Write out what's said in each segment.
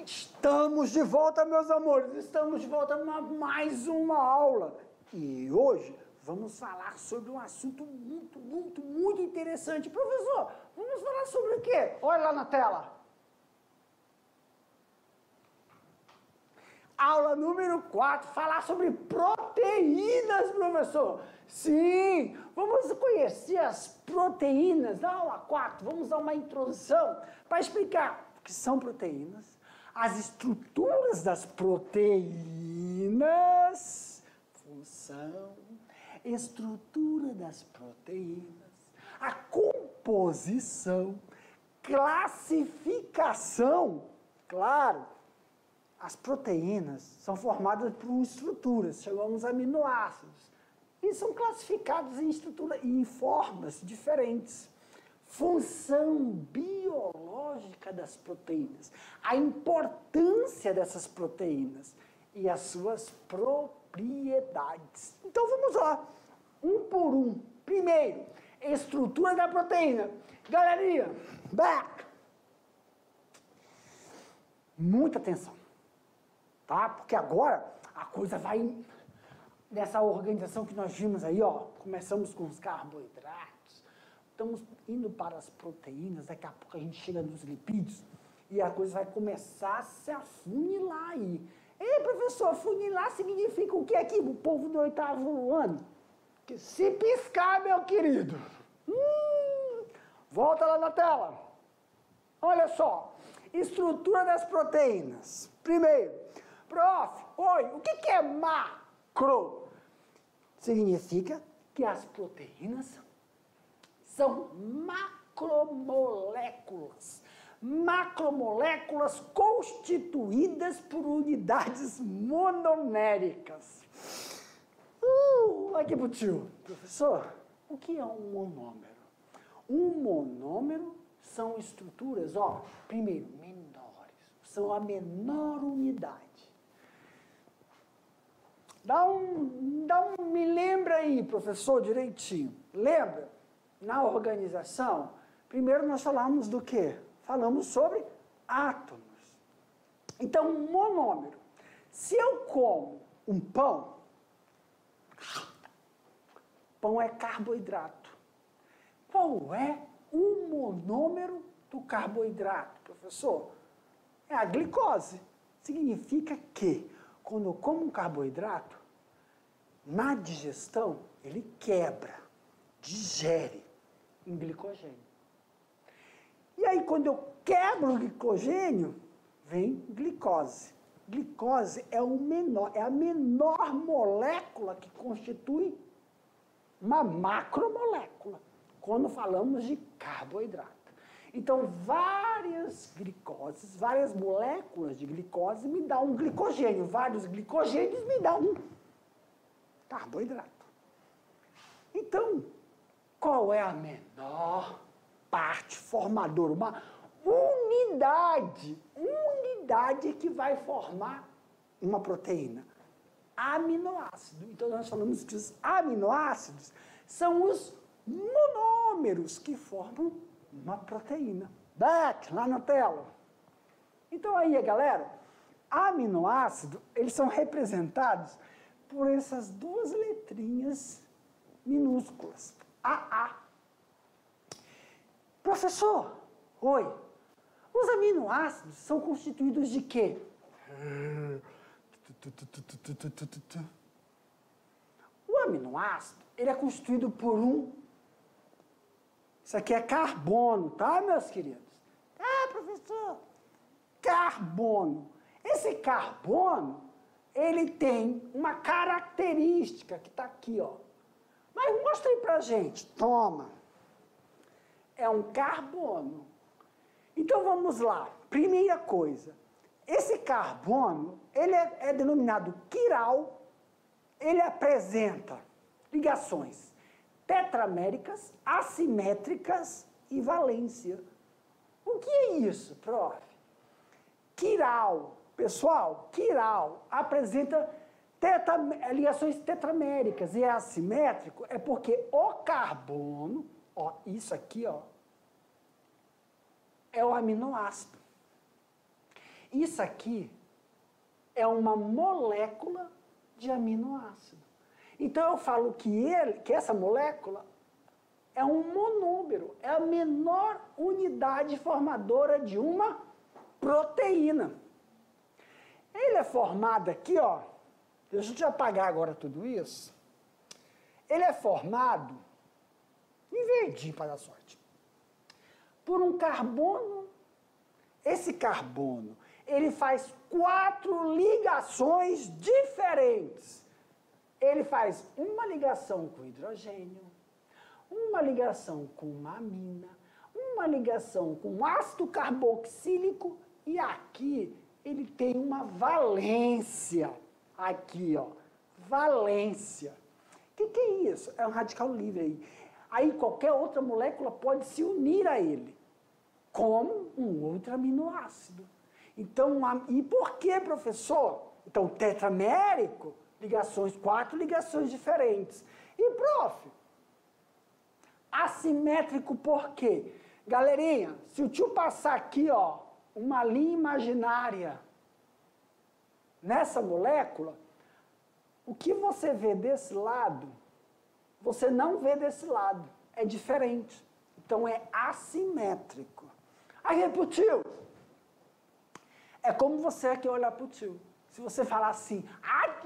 Estamos de volta, meus amores, estamos de volta a mais uma aula. E hoje vamos falar sobre um assunto muito interessante. Professor, vamos falar sobre o quê? Olha lá na tela. Aula número 4, falar sobre proteínas, professor. Sim, vamos conhecer as proteínas. Na aula 4, vamos dar uma introdução para explicar o que são proteínas, as estruturas das proteínas, função, estrutura das proteínas, a composição, classificação, claro. As proteínas são formadas por estruturas, chamamos aminoácidos, e são classificados em estrutura e em formas diferentes. Função biológica das proteínas, a importância dessas proteínas e as suas propriedades. Então vamos lá, um por um. Primeiro, estrutura da proteína. Galerinha, back! Muita atenção. Tá? Porque agora a coisa vai nessa organização que nós vimos aí, ó. Começamos com os carboidratos, estamos indo para as proteínas, daqui a pouco a gente chega nos lipídios e a coisa vai começar a se afunilar aí. Ei, professor, afunilar significa o que aqui, o povo do 8º ano? Que se piscar, meu querido. Volta lá na tela. Olha só, estrutura das proteínas. Primeiro, prof, oi, o que é macro? Significa que as proteínas são macromoléculas. Macromoléculas constituídas por unidades monoméricas. Aqui pro tio. Professor, o que é um monômero? Um monômero são estruturas, ó, primeiro, menores. São a menor unidade. Me lembra aí, professor, direitinho. Lembra? Na organização, primeiro nós falamos do quê? Falamos sobre átomos. Então, um monômero. Se eu como um pão, pão é carboidrato. Qual é o monômero do carboidrato, professor? É a glicose. Significa que quando eu como um carboidrato, na digestão, ele quebra, digere em glicogênio. E aí, quando eu quebro o glicogênio, vem glicose. Glicose é a menor molécula que constitui uma macromolécula, quando falamos de carboidrato. Então, várias glicoses, várias moléculas de glicose me dão um glicogênio. Vários glicogênios me dão um carboidrato. Então, qual é a menor parte formadora? Uma unidade que vai formar uma proteína. Aminoácido. Então, nós falamos que os aminoácidos são os monômeros que formam uma proteína. Back, lá na tela. Então aí, galera, aminoácido, eles são representados por essas duas letrinhas minúsculas. AA. Professor, oi. Os aminoácidos são constituídos de quê? O aminoácido, ele é constituído por isso aqui é carbono, tá, meus queridos? Ah, professor, carbono. Esse carbono, ele tem uma característica que está aqui, ó. Mas mostra aí pra gente. Toma. É um carbono. Então, vamos lá. Primeira coisa. Esse carbono, ele é denominado quiral. Ele apresenta ligações tetraméricas, assimétricas e valência. O que é isso, prof? Quiral, pessoal, quiral apresenta ligações tetraméricas e é assimétrico, é porque o carbono, ó, isso aqui, ó, é o aminoácido. Isso aqui é uma molécula de aminoácido. Então, eu falo que essa molécula é um monômero, é a menor unidade formadora de uma proteína. Ele é formado aqui, ó, deixa eu te apagar agora tudo isso. Ele é formado, em verdinho para dar sorte, por um carbono. Esse carbono, ele faz 4 ligações diferentes. Ele faz uma ligação com hidrogênio, uma ligação com uma amina, uma ligação com ácido carboxílico e aqui ele tem uma valência. Aqui, ó, valência. O que é isso? É um radical livre aí. Aí qualquer outra molécula pode se unir a ele, como um outro aminoácido. Então, e por que, professor? Então, tetramérico, ligações, 4 ligações diferentes. E, prof, assimétrico por quê? Galerinha, se o tio passar aqui, ó, uma linha imaginária nessa molécula, o que você vê desse lado, você não vê desse lado. É diferente. Então, é assimétrico. Aí, pro tio, é como você aqui olhar pro tio. Se você falar assim,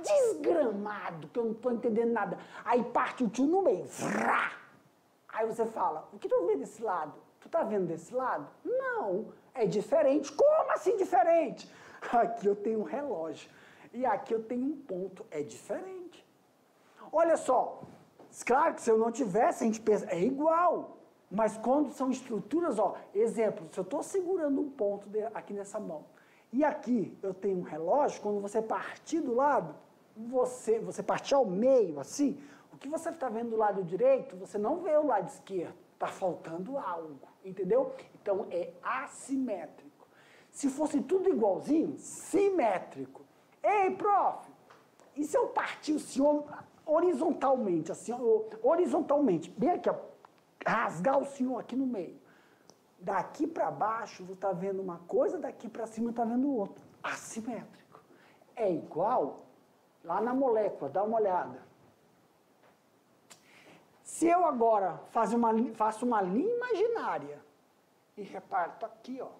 desgramado, que eu não estou entendendo nada, aí parte o tio no meio, vrá. Aí você fala, o que tu vê desse lado? Tu tá vendo desse lado? Não, é diferente. Como assim diferente? Aqui eu tenho um relógio e aqui eu tenho um ponto, é diferente. Olha só, claro que se eu não tivesse, a gente pensa, é igual. Mas quando são estruturas, ó, exemplo, se eu estou segurando um ponto aqui nessa mão, e aqui eu tenho um relógio, quando você partir do lado, você partir ao meio, assim, o que você está vendo do lado direito, você não vê o lado esquerdo, está faltando algo, entendeu? Então, é assimétrico. Se fosse tudo igualzinho, simétrico. Ei, prof, e se eu partir o senhor horizontalmente, assim, horizontalmente, bem aqui, ó, rasgar o senhor aqui no meio. Daqui para baixo, você está vendo uma coisa, daqui para cima está vendo outra. Assimétrico. É igual lá na molécula, dá uma olhada. Se eu agora faço uma linha imaginária e reparto aqui, ó,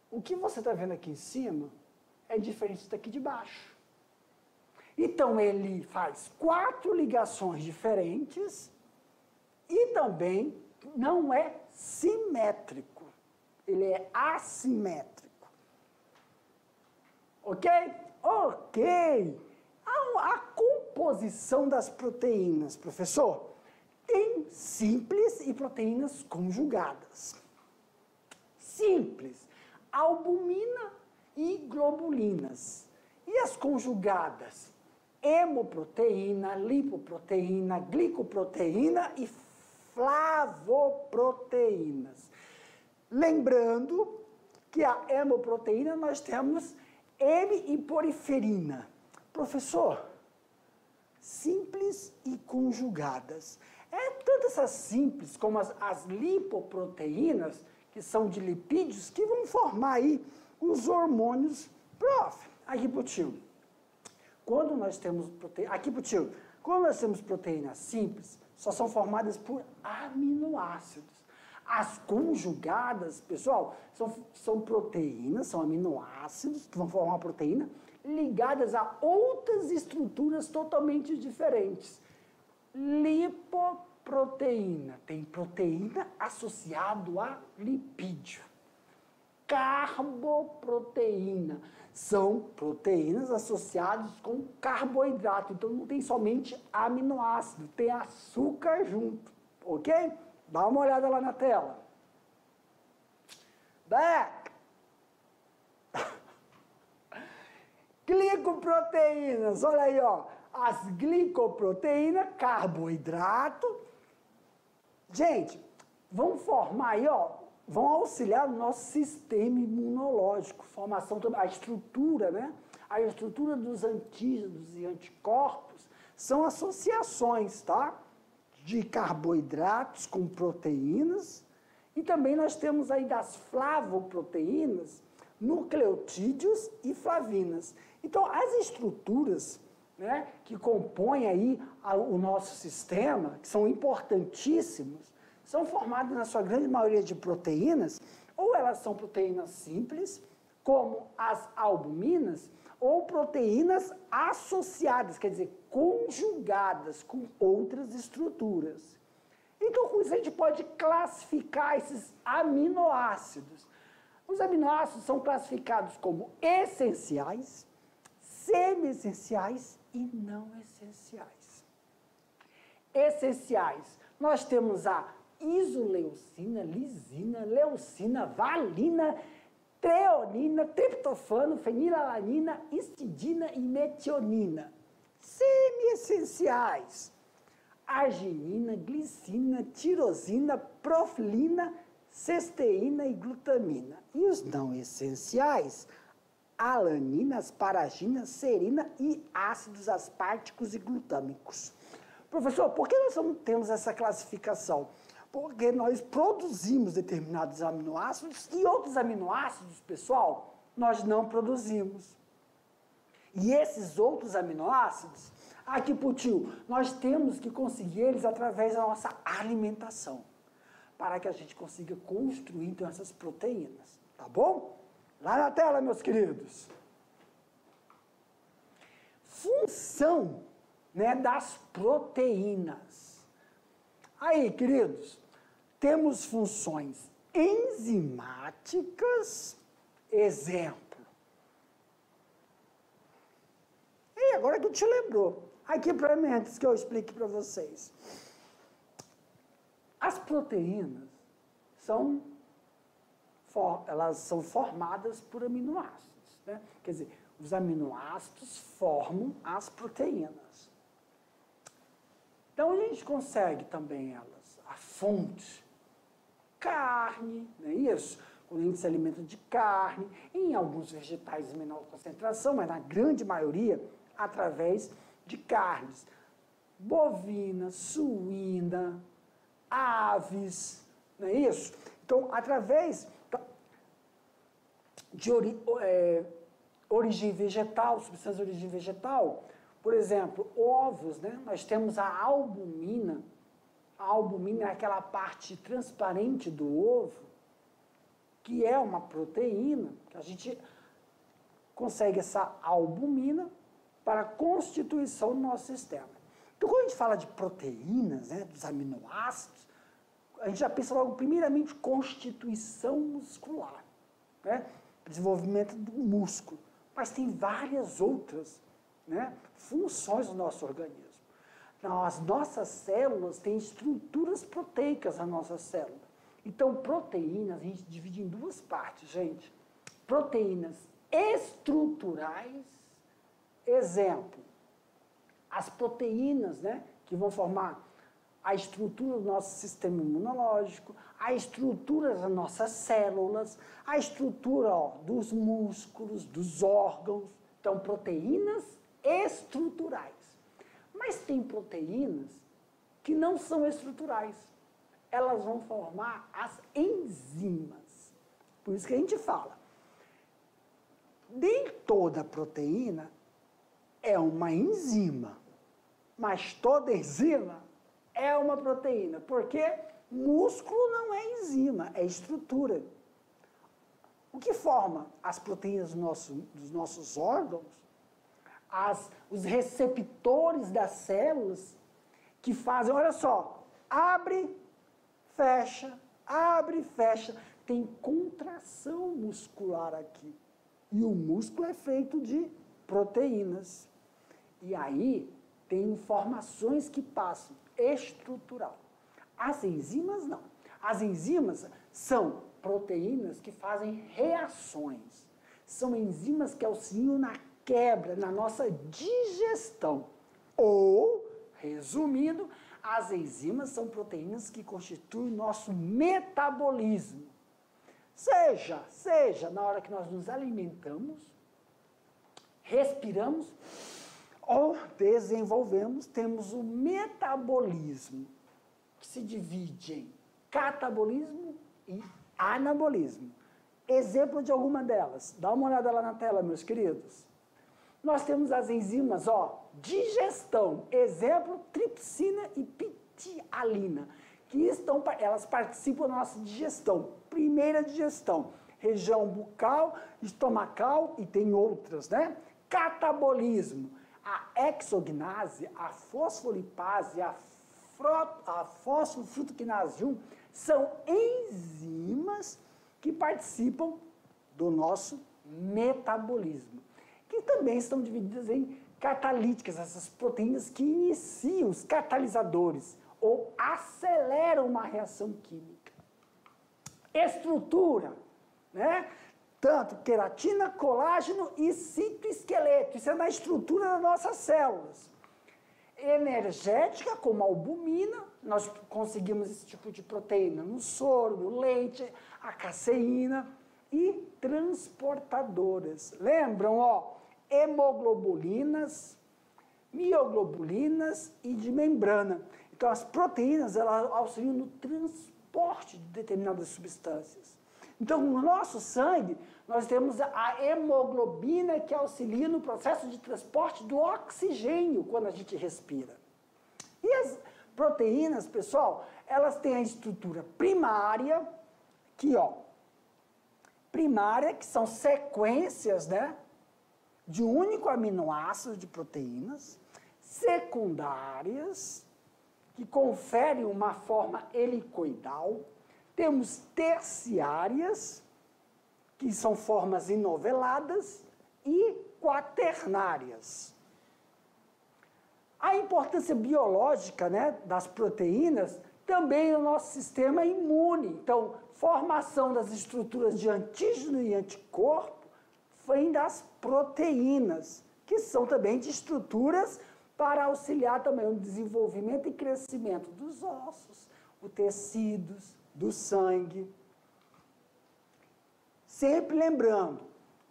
o que você está vendo aqui em cima é diferente daqui de baixo. Então, ele faz 4 ligações diferentes e também não é simétrico. Ele é assimétrico. Ok? Ok. A composição das proteínas, professor, tem simples e proteínas conjugadas. Simples, albumina e globulinas. E as conjugadas? Hemoproteína, lipoproteína, glicoproteína e flavoproteínas. Lembrando que a hemoproteína nós temos M e poriferina. Professor, simples e conjugadas. É tanto essas simples como as lipoproteínas, que são de lipídios, que vão formar aí os hormônios. Prof, aqui pro tio. Quando nós temos proteína, aqui pro tio, quando nós temos proteínas simples, só são formadas por aminoácidos. As conjugadas, pessoal, são proteínas, são aminoácidos que vão formar uma proteína ligadas a outras estruturas totalmente diferentes. Lipoproteína, tem proteína associado a lipídio. Carboproteína, são proteínas associadas com carboidrato. Então, não tem somente aminoácido, tem açúcar junto, ok? Dá uma olhada lá na tela. Back. Glicoproteínas, olha aí, ó. As glicoproteínas, carboidrato. Gente, vão formar aí, ó, vão auxiliar o nosso sistema imunológico, formação, a estrutura, né? A estrutura dos antígenos e anticorpos são associações, tá? De carboidratos com proteínas. E também nós temos aí das flavoproteínas, nucleotídeos e flavinas. Então, as estruturas, né, que compõem aí o nosso sistema, que são importantíssimos, são formadas, na sua grande maioria, de proteínas, ou elas são proteínas simples, como as albuminas, ou proteínas associadas, quer dizer, conjugadas com outras estruturas. Então, com isso, a gente pode classificar esses aminoácidos. Os aminoácidos são classificados como essenciais, semi-essenciais e não essenciais. Essenciais, nós temos a isoleucina, lisina, leucina, valina, treonina, triptofano, fenilalanina, histidina e metionina. Semi-essenciais, arginina, glicina, tirosina, profilina, cisteína e glutamina. E os não essenciais, alanina, asparagina, serina e ácidos asparticos e glutâmicos. Professor, por que nós temos essa classificação? Porque nós produzimos determinados aminoácidos e outros aminoácidos, pessoal, nós não produzimos. E esses outros aminoácidos, aqui pro tio, nós temos que conseguir eles através da nossa alimentação, para que a gente consiga construir, então, essas proteínas, tá bom? Lá na tela, meus queridos. Função, né, das proteínas. Aí, queridos, temos funções enzimáticas, exemplo. E agora que te lembrou, aqui para mim, antes que eu explique para vocês. As proteínas elas são formadas por aminoácidos, né? Quer dizer, os aminoácidos formam as proteínas. Então, a gente consegue também elas, a fonte, carne, não é isso? Quando a gente se alimenta de carne, em alguns vegetais em menor concentração, mas na grande maioria, através de carnes. Bovina, suína, aves, não é isso? Então, através de origem vegetal, substância de origem vegetal, por exemplo, ovos, né? Nós temos a albumina. A albumina é aquela parte transparente do ovo, que é uma proteína, que a gente consegue essa albumina para a constituição do nosso sistema. Então, quando a gente fala de proteínas, né, dos aminoácidos, a gente já pensa logo, primeiramente, constituição muscular, né? Desenvolvimento do músculo. Mas tem várias outras, né, funções do nosso organismo. Então, as nossas células têm estruturas proteicas na nossa célula. Então, proteínas a gente divide em duas partes, gente. Proteínas estruturais, exemplo, as proteínas, né, que vão formar a estrutura do nosso sistema imunológico, a estrutura das nossas células, a estrutura, dos músculos, dos órgãos. Então, proteínas estruturais. Mas tem proteínas que não são estruturais. Elas vão formar as enzimas. Por isso que a gente fala, nem toda proteína é uma enzima, mas toda enzima é uma proteína, porque músculo não é enzima, é estrutura. O que forma as proteínas dos nossos órgãos? Os receptores das células que fazem, olha só, abre, fecha, tem contração muscular aqui. E o músculo é feito de proteínas. E aí tem informações que passam estrutural. As enzimas não. As enzimas são proteínas que fazem reações. São enzimas que auxiliam na quebra, na nossa digestão. Ou, resumindo, as enzimas são proteínas que constituem nosso metabolismo. Seja na hora que nós nos alimentamos, respiramos ou desenvolvemos, temos o metabolismo, que se divide em catabolismo e anabolismo. exemplo de alguma delas. Dá uma olhada lá na tela, meus queridos. Nós temos as enzimas, ó, digestão. Exemplo, tripsina e ptialina, que elas participam da nossa digestão. Primeira digestão, região bucal, estomacal e tem outras, né? Catabolismo, a exognase, a fosfolipase, a fosfofrutoquinase 1 são enzimas que participam do nosso metabolismo, que também estão divididas em catalíticas, essas proteínas que iniciam os catalisadores ou aceleram uma reação química. Estrutura, né? Tanto queratina, colágeno e citoesqueleto, isso é na estrutura das nossas células. Energética, como a albumina, nós conseguimos esse tipo de proteína no soro, no leite, a caseína, e transportadoras. Lembram, ó, hemoglobulinas, mioglobulinas e de membrana. Então, as proteínas, elas auxiliam no transporte de determinadas substâncias. Então, no nosso sangue, nós temos a hemoglobina que auxilia no processo de transporte do oxigênio quando a gente respira. E as proteínas, pessoal, elas têm a estrutura primária, aqui, ó, primária, que são sequências, né, de um único aminoácido de proteínas, secundárias, que conferem uma forma helicoidal. Temos terciárias, que são formas enoveladas, e quaternárias. A importância biológica, né, das proteínas também no nosso sistema imune. Então, formação das estruturas de antígeno e anticorpo vem das proteínas, que são também de estruturas para auxiliar também o desenvolvimento e crescimento dos ossos, os tecidos, do sangue. Sempre lembrando,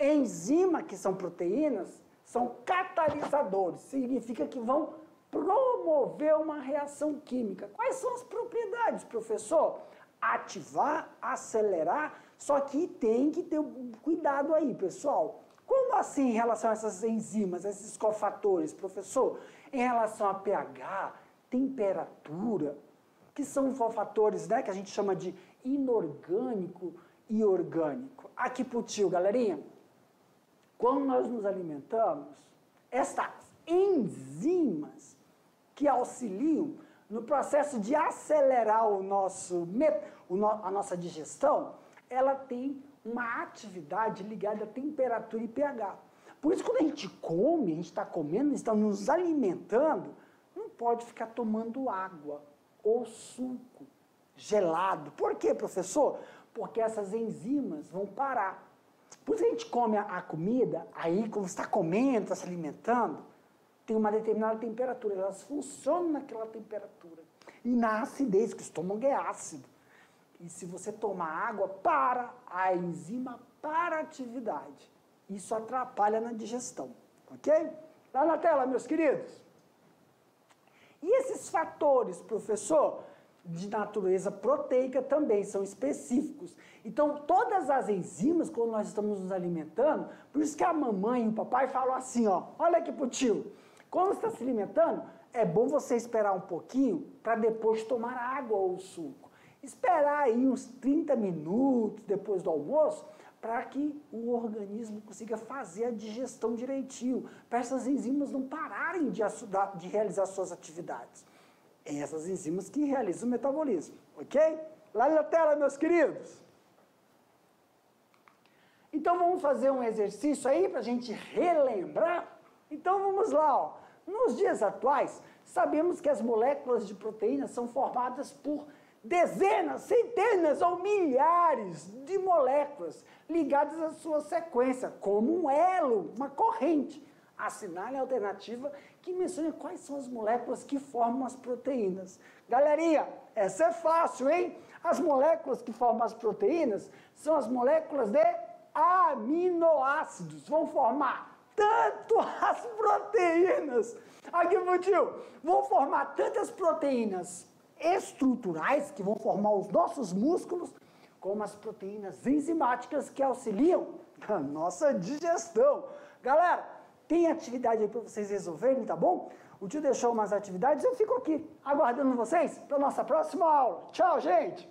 enzima, que são proteínas, são catalisadores, significa que vão promover uma reação química. Quais são as propriedades, professor? Ativar, acelerar, só que tem que ter cuidado aí, pessoal. Como assim em relação a essas enzimas, esses cofatores, professor? Em relação a pH, temperatura, que são cofatores, né, que a gente chama de inorgânico e orgânico. Aqui pro tio, galerinha. Quando nós nos alimentamos, estas enzimas que auxiliam no processo de acelerar a nossa digestão, ela tem uma atividade ligada à temperatura e pH. Por isso, quando a gente come, a gente está comendo, está nos alimentando, não pode ficar tomando água ou suco gelado. Por quê, professor? Porque essas enzimas vão parar. Por isso a gente come a comida, aí quando você está comendo, está se alimentando, tem uma determinada temperatura, elas funcionam naquela temperatura. E na acidez, que o estômago é ácido. E se você tomar água, a enzima para a atividade. Isso atrapalha na digestão, ok? Lá na tela, meus queridos. E esses fatores, professor, de natureza proteica também são específicos. Então, todas as enzimas, quando nós estamos nos alimentando, por isso que a mamãe e o papai falam assim, ó, olha aqui pro tio, quando você está se alimentando, é bom você esperar um pouquinho para depois tomar água ou suco. Esperar aí uns 30 minutos depois do almoço, para que o organismo consiga fazer a digestão direitinho, para essas enzimas não pararem de realizar suas atividades. É essas enzimas que realizam o metabolismo, ok? Lá na tela, meus queridos. Então, vamos fazer um exercício aí para a gente relembrar? Então, vamos lá, ó. Nos dias atuais, sabemos que as moléculas de proteínas são formadas por dezenas, centenas ou milhares de moléculas ligadas à sua sequência, como um elo, uma corrente. Assinale a alternativa que menciona quais são as moléculas que formam as proteínas. Galerinha, essa é fácil, hein? As moléculas que formam as proteínas são as moléculas de aminoácidos. Vão formar tanto as proteínas, aqui, tio, vão formar tantas proteínas estruturais, que vão formar os nossos músculos, como as proteínas enzimáticas que auxiliam na nossa digestão. Galera, tem atividade aí para vocês resolverem, tá bom? O tio deixou umas atividades, eu fico aqui aguardando vocês para a nossa próxima aula. Tchau, gente!